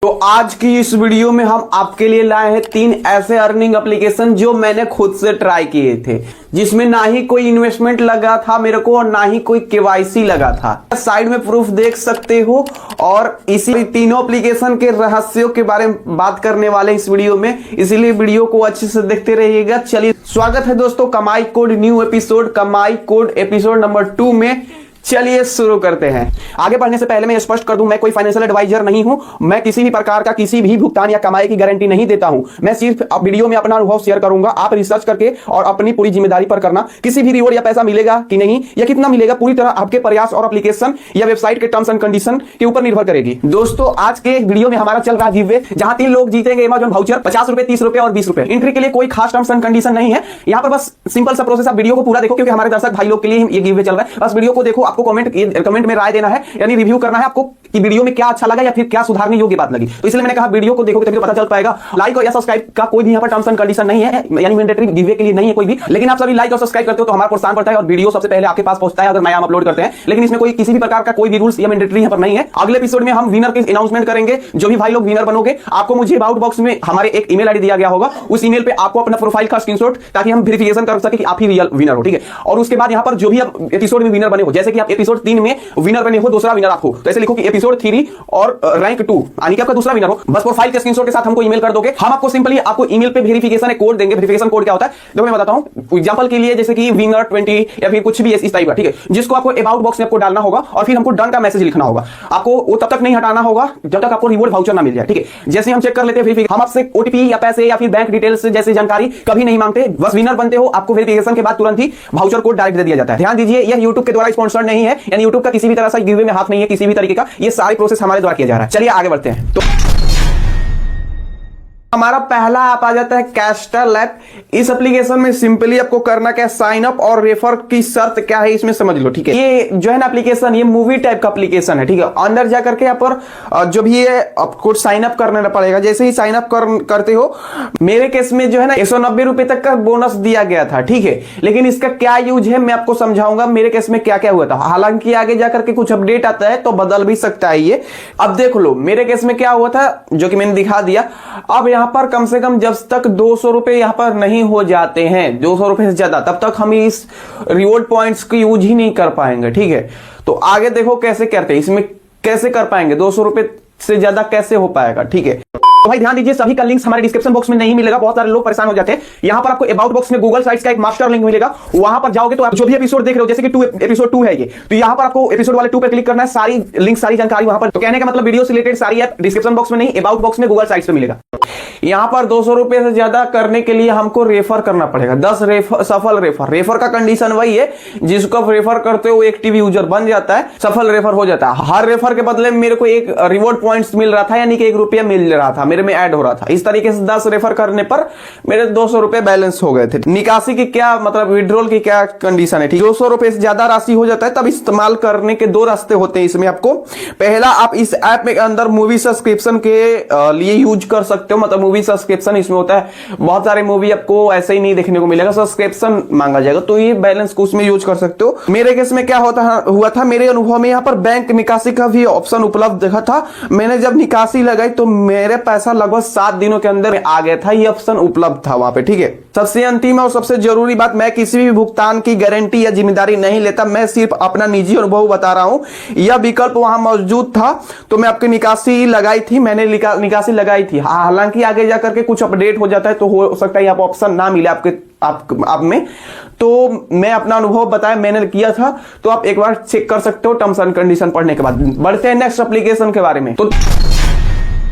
तो आज की इस वीडियो में हम आपके लिए लाए हैं 3 ऐसे अर्निंग एप्लीकेशन जो मैंने खुद से ट्राई किए थे, जिसमें ना ही कोई इन्वेस्टमेंट लगा था मेरे को और ना ही कोई केवाईसी लगा था। साइड में प्रूफ देख सकते हो और इसी तीनों एप्लीकेशन के रहस्यों के बारे में बात करने वाले इस वीडियो में, इसीलिए वीडियो को अच्छे से देखते रहिएगा। चलिए, स्वागत है दोस्तों कमाई कोड न्यू एपिसोड, कमाई कोड एपिसोड नंबर 2 में। चलिए शुरू करते हैं। आगे बढ़ने से पहले मैं स्पष्ट कर दूं, मैं कोई फाइनेंशियल एडवाइजर नहीं हूं। मैं किसी भी प्रकार का किसी भी भुगतान या कमाई की गारंटी नहीं देता हूं। मैं सिर्फ वीडियो में अपना अनुभव शेयर करूंगा। आप रिसर्च करके और अपनी पूरी जिम्मेदारी पर करना। किसी भी रिवॉर्ड या पैसा मिलेगा कि नहीं या कितना मिलेगा, पूरी तरह आपके प्रयास और एप्लीकेशन या वेबसाइट के टर्म्स एंड कंडीशन के ऊपर निर्भर करेगी। दोस्तों, आज के वीडियो में हमारा चल रहा गिवअवे, जहां 3 लोग जीतेंगे अमेज़न वाउचर 50 रुपए, 30 रुपए और 20 रुपए। एंट्री के लिए कोई खास टर्म्स एंड कंडीशन नहीं है। यहाँ पर बस सिंपल सा प्रोसेस। आप वीडियो को पूरा देखो, क्योंकि हमारे दर्शक भाई लोग के लिए ये गिवअवे चल रहा है। बस वीडियो को देखो। आपको कमेंट में राय देना है, यानी रिव्यू करना है आपको कि वीडियो में क्या अच्छा लगा या फिर क्या सुधारने योग्य बात लगी। तो इसलिए मैंने कहा वीडियो को देखोगे तभी तो पता चल पाएगा। लाइक और या सब्सक्राइब का कोई भी यहाँ पर टर्म्स एंड कंडीशन नहीं है, यानी मैंडेटरी गिवअवे के लिए नहीं है कोई भी। लेकिन आप सभी लाइक और सब्सक्राइब करते हो तो हमारा प्रोत्साहन बढ़ता है और वीडियो सबसे पहले आपके पास पहुंचता है अगर नया हम अपलोड करते हैं। लेकिन इसमें कोई किसी भी प्रकार का कोई भी रूल्स या मैंडेटरी यहाँ पर नहीं है। अगले एपिसोड में हम विनर की अनाउंसमेंट करेंगे। जो भी भाई लोग विनर बनोगे, आपको मुझे अबाउट बॉक्स में हमारे एक ईमेल आईडी दिया गया होगा। उस ईमेल पे आपको अपना प्रोफाइल का स्क्रीनशॉट, ताकि हम वेरिफिकेशन कर सके कि आप ही रियल विनर हो, ठीक है। और उसके बाद यहाँ पर जो भी आप एपिसोड में विनर बने हो, जैसे कि आप एपिसोड 3 में विनर बने हो, दूसरा विनर आप हो, तो ऐसे लिखो कि एपिसोड 3 और रैंक 2, यानी कि आपका दूसरा विनर हो। बस प्रोफाइल के स्क्रीनशॉट के साथ हमको ईमेल कर दोगे। हम आपको सिंपली आपको ईमेल पे वेरिफिकेशन कोड देंगे। वेरिफिकेशन कोड क्या होता है देखो मैं बताता हूं। एग्जांपल के लिए जैसे कि विनर 20 या फिर कुछ भी इस टाइप का, ठीक है, जिसको आपको अबाउट बॉक्स में आपको डालना होगा और फिर हमको डन का मैसेज लिखना होगा। आपको वो तब तक नहीं हटाना होगा जब तक आपको रिवॉर्ड वाउचर ना मिल जाए, ठीक है। जैसे हम चेक कर लेते हैं, हम आपसे ओटीपी या पैसे या फिर बैंक डिटेल्स जैसी जानकारी कभी नहीं मांगते। बस विनर बनते हो, आपको वेरिफिकेशन के बाद तुरंत ही वाउचर कोड डायरेक्ट दे दिया जाता है। ध्यान दीजिए, यह यूट्यूब के द्वारा स्पॉन्सर्ड नहीं है, यानी यूट्यूब का किसी भी तरह से गिवअवे में हाथ नहीं है किसी भी तरीके का। ये सारी प्रोसेस हमारे द्वारा किया जा रहा है। चलिए आगे बढ़ते हैं। तो हमारा पहला ऐप आ जाता है कैस्टल ऐप। इस एप्लीकेशन में सिंपली आपको करना क्या है, साइन अप और रेफर की शर्त क्या है इसमें समझ लो, ठीक है। ये जो है ना एप्लीकेशन, ये मूवी टाइप का एप्लीकेशन है, ठीक है। अंदर जाकर के यहाँ पर जो भी है आपको साइन अप करना पड़ेगा। जैसे ही साइन अप करते हो, मेरे केस में जो है ना 190 रुपए तक का बोनस दिया गया था, ठीक है। लेकिन इसका क्या यूज है मैं आपको समझाऊंगा, मेरे केस में क्या क्या हुआ था। हालांकि आगे जाकर के कुछ अपडेट आता है तो बदल भी सकता है ये। अब देख लो मेरे केस में क्या हुआ था, जो कि मैंने दिखा दिया। अब यहाँ पर कम से कम जब तक 200 रुपए यहां पर नहीं हो जाते हैं, 200 रुपए से ज्यादा, तब तक हम इस रिवॉर्ड पॉइंट्स को यूज ही नहीं कर पाएंगे, ठीक है। तो आगे देखो कैसे करते हैं, इसमें कैसे कर पाएंगे, 200 रुपए से ज्यादा कैसे हो पाएगा, ठीक है। तो भाई ध्यान दीजिए, सभी का लिंक्स हमारे डिस्क्रिप्शन बॉक्स में नहीं मिलेगा। बहुत सारे लोग परेशान हो जाते हैं। यहां पर आपको अबाउट बॉक्स में गूगल साइट्स का एक मास्टर लिंक मिलेगा। वहां पर जाओगे तो आप जो भी एपिसोड देख रहे हो, जैसे कि एपिसोड 2 है ये, तो यहां पर आपको एपिसोड वाले 2 पे क्लिक करना है। सारी लिंक, सारी जानकारी वहां पर। तो कहने का मतलब वीडियो से रिलेटेड सारी ऐप डिस्क्रिप्शन बॉक्स में नहीं, अबाउट बॉक्स में गूगल साइट्स पे मिलेगा। यहां पर 200 रुपए से ज्यादा करने के लिए हमको रेफर करना पड़ेगा। 10 सफल रेफर का कंडीशन वही है, जिसको आप रेफर करते हो एक्टिव यूजर बन जाता है, सफल रेफर हो जाता है। हर रेफर के बदले मेरे को एक रिवॉर्ड पॉइंट्स मिल रहा था, यानी कि 1 रुपया मिल रहा था, मेरे में ऐड हो रहा था। इस तरीके से 10 रेफर करने पर मेरे 200 रुपए बैलेंस हो गए थे। निकासी की क्या मतलब, विड्रॉल की क्या कंडीशन है, ठीक। 200 रुपए से ज्यादा राशि हो जाता है तब इस्तेमाल करने के 2 रास्ते होते हैं इसमें आपको। पहला, आप इस ऐप में अंदर मूवी सब्सक्रिप्शन के लिए यूज कर सकते हो। मतलब मूवी सब्सक्रिप्शन इसमें होता है, बहुत सारे मूवी आपको ऐसे ही नहीं देखने को मिलेगा, सब्सक्रिप्शन मांगा जाएगा, तो ये बैलेंस को उसमें यूज कर सकते हो। मेरे केस में क्या हुआ था, मेरे अनुभव में यहाँ पर बैंक निकासी का भी ऑप्शन उपलब्ध देखा था। मैंने जब निकासी लगाई तो मेरे पैसा लगभग 7 दिनों के अंदर आ गया था। ये ऑप्शन उपलब्ध था वहां पे, ठीक है। सबसे अंतिम और सबसे जरूरी बात, मैं किसी भी भुगतान की गारंटी या जिम्मेदारी नहीं लेता। मैं सिर्फ अपना निजी अनुभव बता रहा हूं। यह विकल्प वहां मौजूद था तो मैं आपकी निकासी लगाई थी, मैंने निकासी लगाई थी। हालांकि आगे जाकर के कुछ अपडेट हो जाता है तो हो सकता है आप ऑप्शन ना मिले आप में। तो मैं अपना अनुभव बताया, मैंने किया था, तो आप एक बार चेक कर सकते हो टर्म्स एंड कंडीशन पढ़ने के बाद। बढ़ते हैं नेक्स्ट एप्लीकेशन के बारे में। तो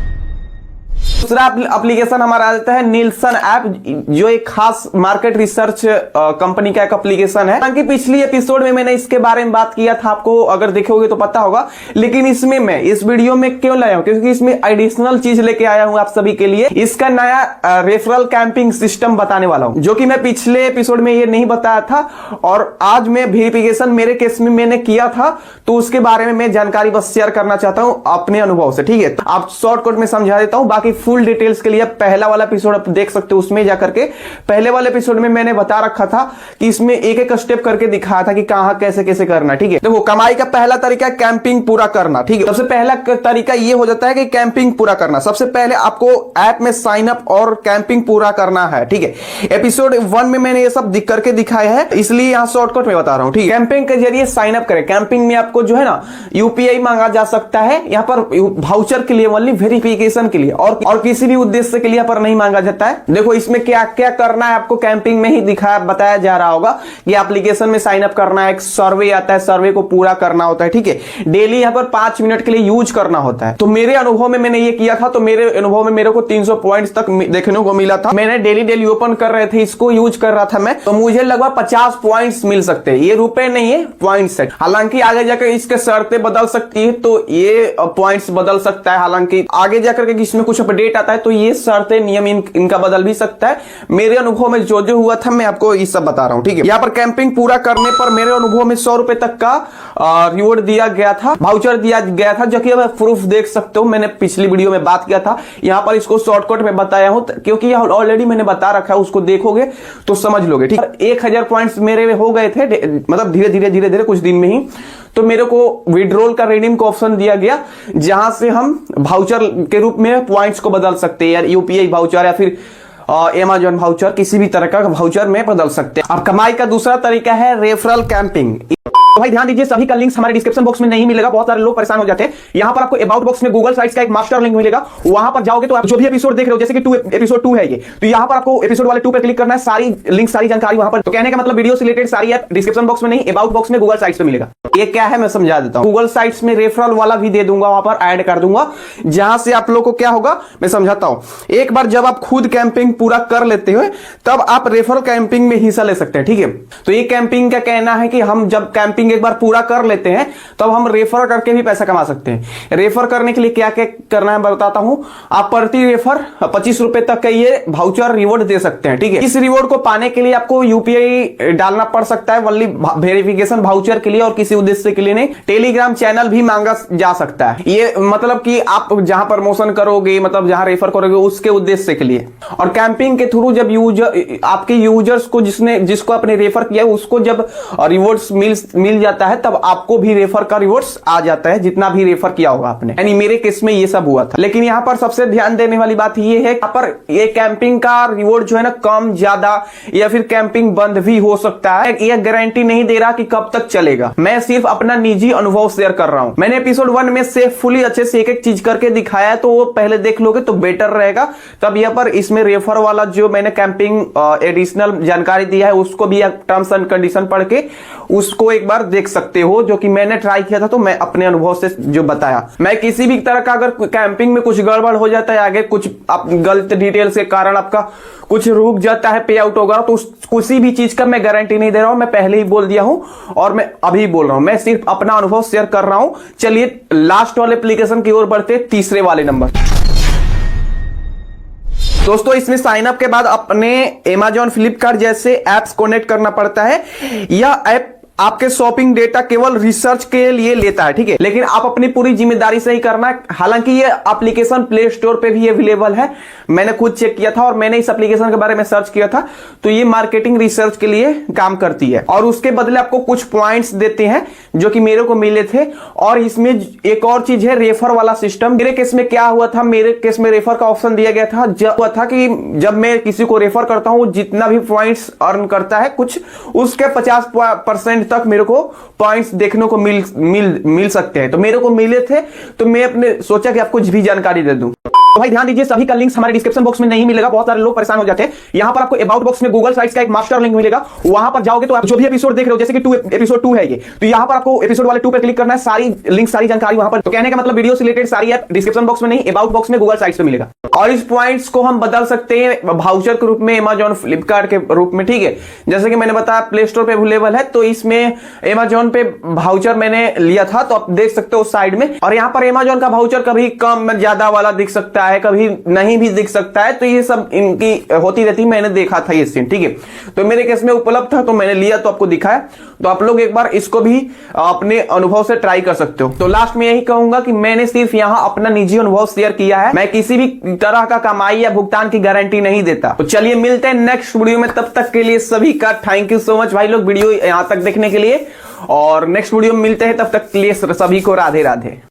दूसरा एप्लीकेशन हमारा आ जाता है निल्सन ऐप, जो एक खास मार्केट रिसर्च कंपनी का एक एप्लीकेशन है। हालांकि पिछली एपिसोड में मैंने इसके बारे में बात किया था, आपको अगर देखोगे तो पता होगा। लेकिन इसमें मैं इस वीडियो में क्यों लाया हूं, क्योंकि इसमें एडिशनल चीज लेके आया हूं आप सभी के लिए। इसका नया रेफरल कैंपिंग सिस्टम बताने वाला हूं, जो कि मैं पिछले एपिसोड में ये नहीं बताया था। और आज मैं वेरिफिकेशन मेरे केस में मैंने किया था, तो उसके बारे में मैं जानकारी बस शेयर करना चाहता हूं अपने अनुभव से, ठीक है। आप शॉर्टकट में समझा देता हूं, बाकी फुल डिटेल्स के लिए पहला वाला एपिसोड आप देख सकते हो, उसमें जाकर के पहले वाले एपिसोड में मैंने बता रखा था कि इसमें एक एक स्टेप करके दिखाया था कि कहां कैसे कैसे करना। ठीक है, देखो कमाई का पहला तरीका है कैंपिंग पूरा करना। ठीक है, सबसे पहला तरीका ये हो जाता है कि कैंपिंग पूरा करना। सबसे पहले आपको ऐप में साइन अप और कैंपिंग पूरा करना है। ठीक है, एपिसोड 1 में मैंने ये सब करके दिखाया है, इसलिए यहां शॉर्टकट में बता रहा हूं। ठीक है, कैंपिंग के जरिए साइन अप करें। कैंपिंग में आपको जो है ना यूपीआई मांगा जा सकता है, यहां पर वाउचर के लिए, ओनली वेरिफिकेशन के लिए, और किसी भी उद्देश्य के लिए यहां पर नहीं मांगा जाता है। देखो इसमें क्या क्या करना है आपको कैंपिंग में ही बताया जा रहा होगा कि एप्लीकेशन में साइन अप करना है, एक सर्वे आता है, सर्वे को पूरा करना होता है। ठीक है, डेली यहां पर 5 मिनट के लिए यूज करना होता है। तो मेरे अनुभव में मैंने ये किया था, तो मेरे अनुभव में मेरे को 300 पॉइंट्स तक देखने को मिला था। मैंने डेली ओपन कर रहे थे, इसको यूज कर रहा था मैं, तो मुझे लगभग 50 पॉइंट्स मिल सकते हैं। ये रुपए नहीं है, पॉइंट्स है। हालांकि आगे जाकर इसके शर्तें बदल सकती है, तो ये पॉइंट्स बदल सकता है। हालांकि आगे जाकर के इसमें कुछ अपडेट आता है तो ये शर्तें नियम इनका बदल भी सकता है। मेरे अनुभव में जो जो हुआ था मैं आपको ये सब बता रहा हूं। ठीक है, यहाँ पर कैंपिंग पूरा करने पर मेरे अनुभव में 100 रुपए तक का रिवॉर्ड दिया गया था, वाउचर दिया गया था, जो कि मैं प्रूफ देख सकते हो। मैंने पिछली वीडियो में बात किया था, यहाँ पर इसको शॉर्टकट में बताया हूं क्योंकि ऑलरेडी मैंने बता रखा है, उसको देखोगे तो समझ लोगे। ठीक है, 1000 पॉइंट्स मेरे हो गए थे, मतलब धीरे धीरे कुछ दिन में ही। तो मेरे को विड्रॉल का रिडीम का ऑप्शन दिया गया, जहां से हम वाउचर के रूप में पॉइंट्स को बदल सकते हैं, यूपीआई वाउचर या फिर अमेज़न वाउचर, किसी भी तरह का वाउचर में बदल सकते हैं। अब कमाई का दूसरा तरीका है रेफरल कैंपिंग। तो भाई ध्यान दीजिए, सभी का लिंक्स हमारे डिस्क्रिप्शन बॉक्स में नहीं मिलेगा, बहुत सारे लोग परेशान हो जाते हैं। यहां पर आपको अबाउट बॉक्स में गूगल साइट्स का एक मास्टर लिंक मिलेगा, वहां पर जाओगे तो आप जो भी एपिसोड देख रहे हो, जैसे कि एपिसोड 2 है ये, तो यहां पर आपको एपिसोड वाले 2 पे क्लिक करना है, सारी लिंक सारी जानकारी वहां पर। तो कहने का मतलब वीडियो से रिलेटेड सारी ऐप डिस्क्रिप्शन बॉक्स में नहीं, अबाउट बॉक्स में गूगल साइट्स पे मिलेगा। ये क्या है मैं समझा देता हूं। गूगल साइट्स में रेफरल वाला भी दे दूंगा, वहां पर ऐड कर दूंगा, जहां से आप लोग को क्या होगा मैं समझाता हूं। एक बार जब आप खुद कैंपिंग पूरा कर लेते हो तब आप रेफरल कैंपिंग में हिस्सा ले सकते हैं। ठीक है, तो ये कैंपिंग का कहना है कि हम जब कैंपिंग एक बार पूरा कर लेते हैं तब हम रेफर करके भी पैसा कमा सकते हैं। रेफर करने के लिए क्या क्या करना है बताता हूं। आप प्रति रेफर 25 रुपए तक का ये वाउचर रिवॉर्ड दे सकते हैं। ठीक है, इस रिवॉर्ड को पाने के लिए आपको यूपीआई डालना पड़ सकता है, ओनली वेरिफिकेशन वाउचर के लिए और किसी उद्देश्य के लिए नहीं। टेलीग्राम चैनल भी मांगा जा सकता है, ये मतलब कि आप जहां प्रमोशन करोगे, मतलब जहां रेफर करोगे उसके उद्देश्य के लिए। और कैंपिंग के थ्रू जब आपके यूजर्स को जिसको आपने रेफर किया उसको जब रिवॉर्ड्स मिल जाता है, तब आपको भी रेफर का रिवॉर्ड्स आ जाता है, जितना भी रेफर किया होगा आपने। यानी मेरे केस में ये सब हुआ था। लेकिन यहाँ पर सबसे ध्यान देने वाली बात ये है, यहाँ पर ये कैंपिंग का रिवॉर्ड जो है ना कम ज्यादा या फिर कैंपिंग बंद भी हो सकता है, ये गारंटी नहीं दे रहा कि कब तक चलेगा। मैं सिर्फ अपना निजी अनुभव शेयर कर रहा हूं। मैंने एपिसोड 1 में सेफुली अच्छे से एक एक चीज करके दिखाया, तो वो पहले देख लोगे तो बेटर रहेगा। तब यहाँ पर इसमें रेफर वाला जो मैंने कैंपिंग एडिशनल जानकारी दिया है उसको भी टर्म्स एंड कंडीशन पढ़ के उसको एक बार देख सकते हो, जो कि मैंने ट्राई किया था। तो मैं अपने अनुभव से जो बताया, मैं किसी भी तरह का अगर कैंपिंग में कुछ गड़बड़ हो जाता है, आगे कुछ गलत डिटेल्स के कारण आपका कुछ रुक जाता है पे आउट होगा, तो किसी भी चीज का मैं गारंटी नहीं दे रहा हूं। मैं पहले ही बोल दिया हूं और मैं अभी बोल रहा हूं, मैं सिर्फ अपना अनुभव शेयर कर रहा हूं। चलिए लास्ट वाले एप्लीकेशन की ओर बढ़ते, तीसरे वाले नंबर। दोस्तों इसमें साइन अप के बाद अपने अमेज़न फ्लिपकार्ट जैसे एप्स कनेक्ट करना पड़ता है। यह ऐप आपके शॉपिंग डेटा केवल रिसर्च के लिए लेता है। ठीक है, लेकिन आप अपनी पूरी जिम्मेदारी से ही करना है। हालांकि ये एप्लीकेशन प्ले स्टोर पे भी अवेलेबल है, मैंने खुद चेक किया था और मैंने इस एप्लीकेशन के बारे में सर्च किया था। तो ये मार्केटिंग रिसर्च के लिए काम करती है और उसके बदले आपको कुछ पॉइंट्स देते हैं, जो कि मेरे को मिले थे। और इसमें एक और चीज है रेफर वाला सिस्टम। मेरे केस में क्या हुआ था, मेरे केस में रेफर का ऑप्शन दिया गया था। जब मैं किसी को रेफर करता हूं, जितना भी पॉइंट्स अर्न करता है कुछ, उसके 50% तक मेरे को पॉइंट्स देखने को मिल सकते हैं। तो मेरे को मिले थे, तो मैं अपने सोचा कि आपको भी जानकारी दे दूं। तो भाई ध्यान दीजिए, सभी का लिंक्स हमारे डिस्क्रिप्शन बॉक्स में नहीं मिलेगा, बहुत सारे लोग परेशान हो जाते हैं। यहां पर आपको अबाउट बॉक्स में गूगल साइट्स का एक मास्टर लिंक मिलेगा, वहां पर जाओगे तो आप जो भी एपिसोड देख रहे हो, जैसे कि एपिसोड 2 है ये, तो यहां पर आपको एपिसोड वाले 2 पे क्लिक करना है, सारी लिंक सारी जानकारी वहां पर। तो कहने का मतलब वीडियो से रिलेटेड सारी ऐप डिस्क्रिप्शन बॉक्स में नहीं, अबाउट बॉक्स में गूगल साइट्स पे मिलेगा। और इस पॉइंट्स को हम बदल सकते हैं वाउचर के रूप में, अमेज़न फ्लिपकार्ट के रूप में। ठीक है, जैसे कि मैंने बताया प्ले स्टोर पे अवेलेबल है, तो इसमें अमेज़न पे वाउचर मैंने लिया था, तो आप देख सकते हो साइड में। और यहाँ पर अमेज़न का वाउचर कभी कम ज्यादा वाला दिख सकता सकता है, कभी नहीं भी दिख सकता है, तो ये सब इनकी होती रहती, मैंने देखा था ये सीन, ठीक है। तो मेरे केस में उपलब्ध था तो मैंने लिया, तो आपको दिखाया। तो आप लोग एक बार इसको भी अपने अनुभव से ट्राई कर सकते हो। तो लास्ट में यही कहूंगा कि मैंने सिर्फ यहाँ अपना निजी अनुभव शेयर किया है, मैं किसी भी तरह का कमाई या भुगतान की गारंटी नहीं देता। तो चलिए मिलते हैं नेक्स्ट वीडियो में, तब तक के लिए सभी का थैंक यू सो मच भाई लोग वीडियो यहां तक देखने के लिए, और नेक्स्ट वीडियो में मिलते हैं, तब तक के लिए सभी को राधे राधे।